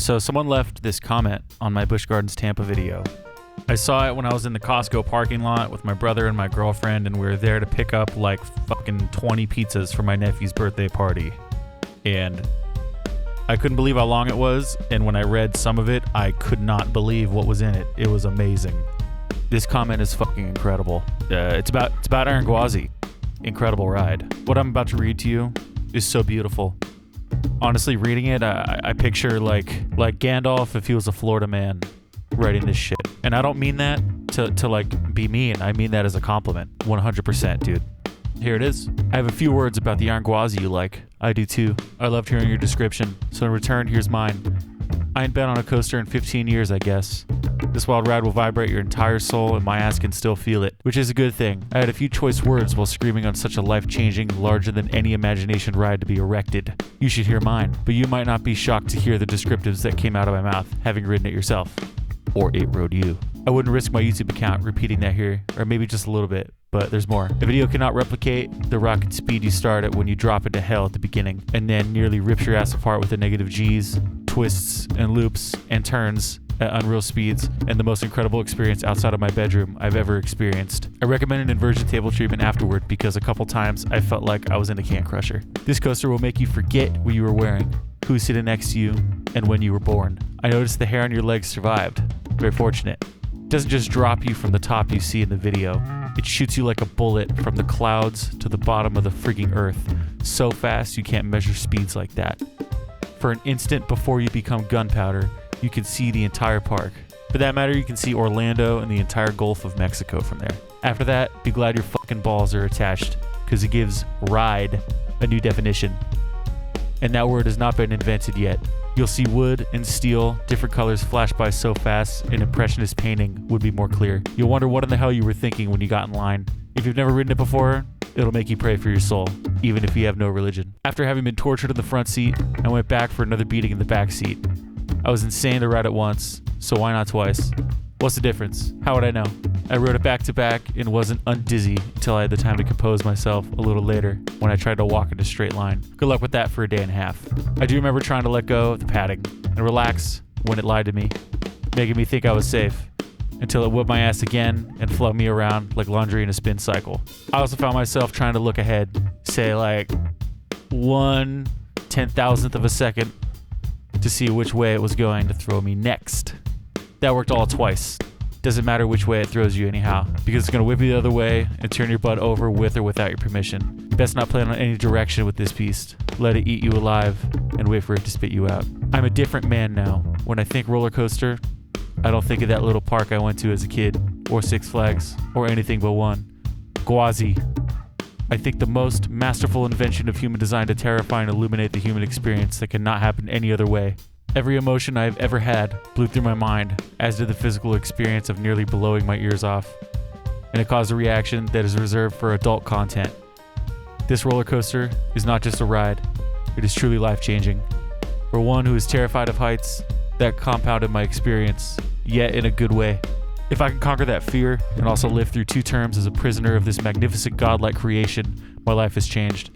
So someone left this comment on my Busch Gardens Tampa video. I saw it when I was in the Costco parking lot with my brother and my girlfriend, and we were there to pick up like fucking 20 pizzas for my nephew's birthday party. And I couldn't believe how long it was, and when I read some of it, I could not believe what was in it. It was amazing. This comment is fucking incredible. It's about Iron Gwazi. Incredible ride. What I'm about to read to you is so beautiful. Honestly, reading it, I picture like Gandalf if he was a Florida man writing this shit. And I don't mean that to like be mean. I mean that as a compliment. 100%, dude. Here it is. I have a few words about the Iron Gwazi you like. I do too. I loved hearing your description. So in return, here's mine. I ain't been on a coaster in 15 years, I guess. This wild ride will vibrate your entire soul, and my ass can still feel it, which is a good thing. I had a few choice words while screaming on such a life-changing, larger than any imagination ride to be erected. You should hear mine, but you might not be shocked to hear the descriptives that came out of my mouth, having ridden it yourself. Or it rode you. I wouldn't risk my YouTube account repeating that here, or maybe just a little bit, but there's more. The video cannot replicate the rocket speed you start at when you drop into hell at the beginning, and then nearly rips your ass apart with the negative G's, twists and loops and turns at unreal speeds, and the most incredible experience outside of my bedroom I've ever experienced. I recommend an inversion table treatment afterward because a couple times I felt like I was in a can crusher. This coaster will make you forget what you were wearing, who's sitting next to you, and when you were born. I noticed the hair on your legs survived. Very fortunate. It doesn't just drop you from the top you see in the video. It shoots you like a bullet from the clouds to the bottom of the frigging earth, so fast you can't measure speeds like that. For an instant before you become gunpowder, you can see the entire park. For that matter, you can see Orlando and the entire Gulf of Mexico from there. After that, be glad your fucking balls are attached, because it gives ride a new definition. And that word has not been invented yet. You'll see wood and steel, different colors flash by so fast, an impressionist painting would be more clear. You'll wonder what in the hell you were thinking when you got in line. If you've never ridden it before, it'll make you pray for your soul, even if you have no religion. After having been tortured in the front seat, I went back for another beating in the back seat. I was insane to ride it once, so why not twice? What's the difference? How would I know? I rode it back to back and wasn't undizzy until I had the time to compose myself a little later when I tried to walk in a straight line. Good luck with that for a day and a half. I do remember trying to let go of the padding and relax when it lied to me, making me think I was safe, until it whipped my ass again and flung me around like laundry in a spin cycle. I also found myself trying to look ahead, say like 1/10,000th of a second, to see which way it was going to throw me next. That worked all twice. Doesn't matter which way it throws you anyhow, because it's going to whip you the other way and turn your butt over with or without your permission. Best not plan on any direction with this beast. Let it eat you alive and wait for it to spit you out. I'm a different man now. When I think roller coaster, I don't think of that little park I went to as a kid, or Six Flags, or anything but one. Gwazi. I think the most masterful invention of human design to terrify and illuminate the human experience that cannot happen any other way. Every emotion I have ever had blew through my mind, as did the physical experience of nearly blowing my ears off. And it caused a reaction that is reserved for adult content. This roller coaster is not just a ride, it is truly life-changing. For one who is terrified of heights, that compounded my experience, yet in a good way. If I can conquer that fear and also live through 2 terms as a prisoner of this magnificent godlike creation, my life has changed.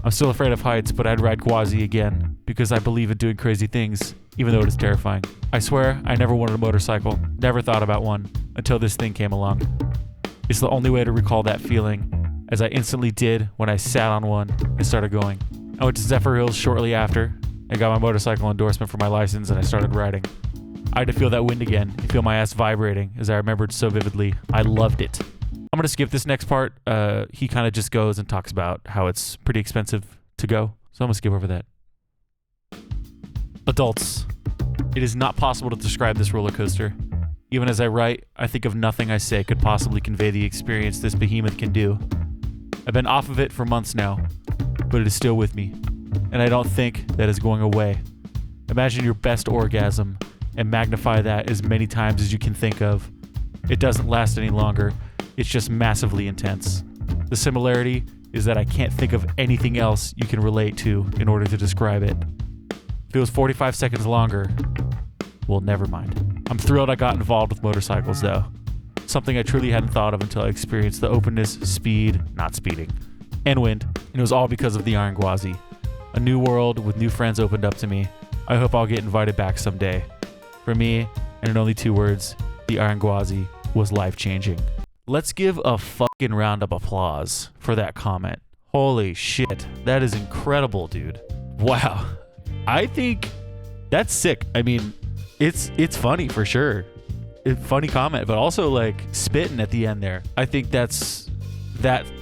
I'm still afraid of heights, but I'd ride Gwazi again, because I believe in doing crazy things, even though it is terrifying. I swear I never wanted a motorcycle, never thought about one, until this thing came along. It's the only way to recall that feeling, as I instantly did when I sat on one and started going. I went to Zephyr Hills shortly after, and got my motorcycle endorsement for my license, and I started riding. I had to feel that wind again, and feel my ass vibrating, as I remembered so vividly. I loved it. I'm going to skip this next part. He kind of just goes and talks about how it's pretty expensive to go. So I'm going to skip over that. Adults. It is not possible to describe this roller coaster. Even as I write, I think of nothing I say could possibly convey the experience this behemoth can do. I've been off of it for months now, but it is still with me. And I don't think that is going away. Imagine your best orgasm and magnify that as many times as you can think of. It doesn't last any longer. It's just massively intense. The similarity is that I can't think of anything else you can relate to in order to describe it. If it was 45 seconds longer, well, never mind. I'm thrilled I got involved with motorcycles though. Something I truly hadn't thought of until I experienced the openness, speed, not speeding, and wind. And it was all because of the Iron Gwazi. A new world with new friends opened up to me. I hope I'll get invited back someday. For me, and in only 2 words, the Iron Gwazi was life-changing. Let's give a fucking round of applause for that comment. Holy shit, that is incredible, dude. Wow. I think that's sick. I mean, it's funny for sure. Funny comment, but also like spitting at the end there. I think that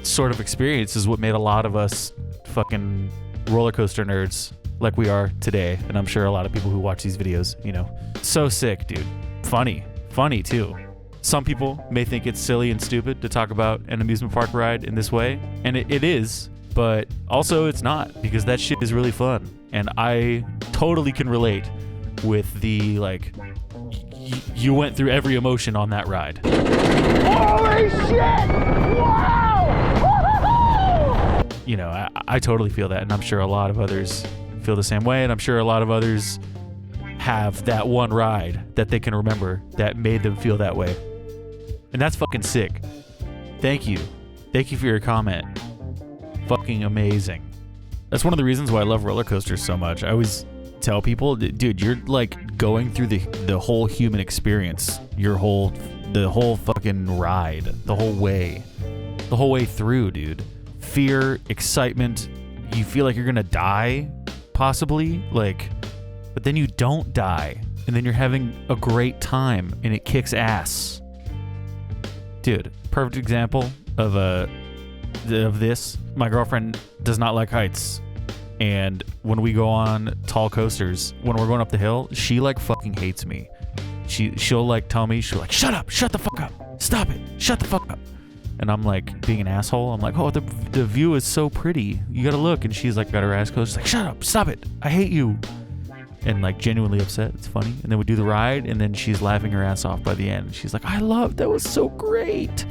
sort of experience is what made a lot of us fucking roller coaster nerds like we are today. And I'm sure a lot of people who watch these videos, you know, so sick, dude. Funny too. Some people may think it's silly and stupid to talk about an amusement park ride in this way, and it is, but also it's not, because that shit is really fun. And I totally can relate with the, like, you went through every emotion on that ride. Holy shit! Wow! Woo-hoo-hoo! You know, I totally feel that, and I'm sure a lot of others feel the same way, and I'm sure a lot of others have that one ride that they can remember that made them feel that way. And that's fucking sick. Thank you for your comment. Fucking amazing. That's one of the reasons why I love roller coasters so much. I always tell people, dude, you're like going through the whole human experience, the whole fucking ride, the whole way through, dude. Fear, excitement, you feel like you're gonna die, possibly, like, but then you don't die, and then you're having a great time, and it kicks ass. Dude, perfect example of this. My girlfriend does not like heights, and when we go on tall coasters, when we're going up the hill, she like fucking hates me. She'll like tell me, she'll like, shut up, shut the fuck up, stop it, shut the fuck up. And I'm like being an asshole. I'm like, oh, the view is so pretty, you gotta look. And she's like got her ass closed. She's like, shut up, stop it, I hate you. And like genuinely upset. It's funny. And then we do the ride, and then she's laughing her ass off by the end. She's like, that was so great.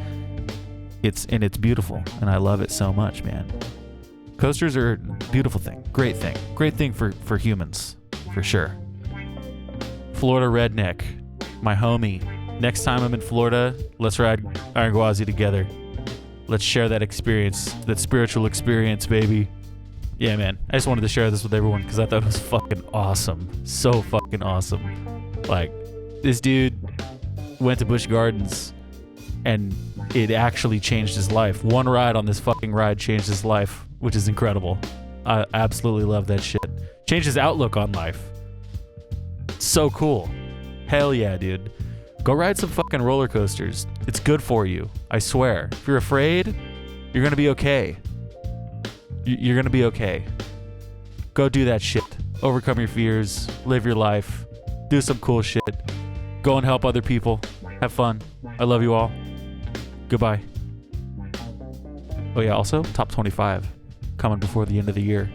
It's beautiful, and I love it so much, man. Coasters are a beautiful thing. Great thing for humans, for sure. Florida redneck, my homie. Next time I'm in Florida, let's ride Iron Gwazi together. Let's share that experience, that spiritual experience, baby. Yeah, man. I just wanted to share this with everyone because I thought it was fucking awesome. So fucking awesome. Like, this dude went to Busch Gardens and it actually changed his life. One ride on this fucking ride changed his life, which is incredible. I absolutely love that shit. Changed his outlook on life. So cool. Hell yeah, dude. Go ride some fucking roller coasters. It's good for you. I swear. If you're afraid, you're gonna be okay. You're gonna be okay. Go do that shit. Overcome your fears. Live your life. Do some cool shit. Go and help other people. Have fun. I love you all. Goodbye. Oh yeah, also, top 25 coming before the end of the year.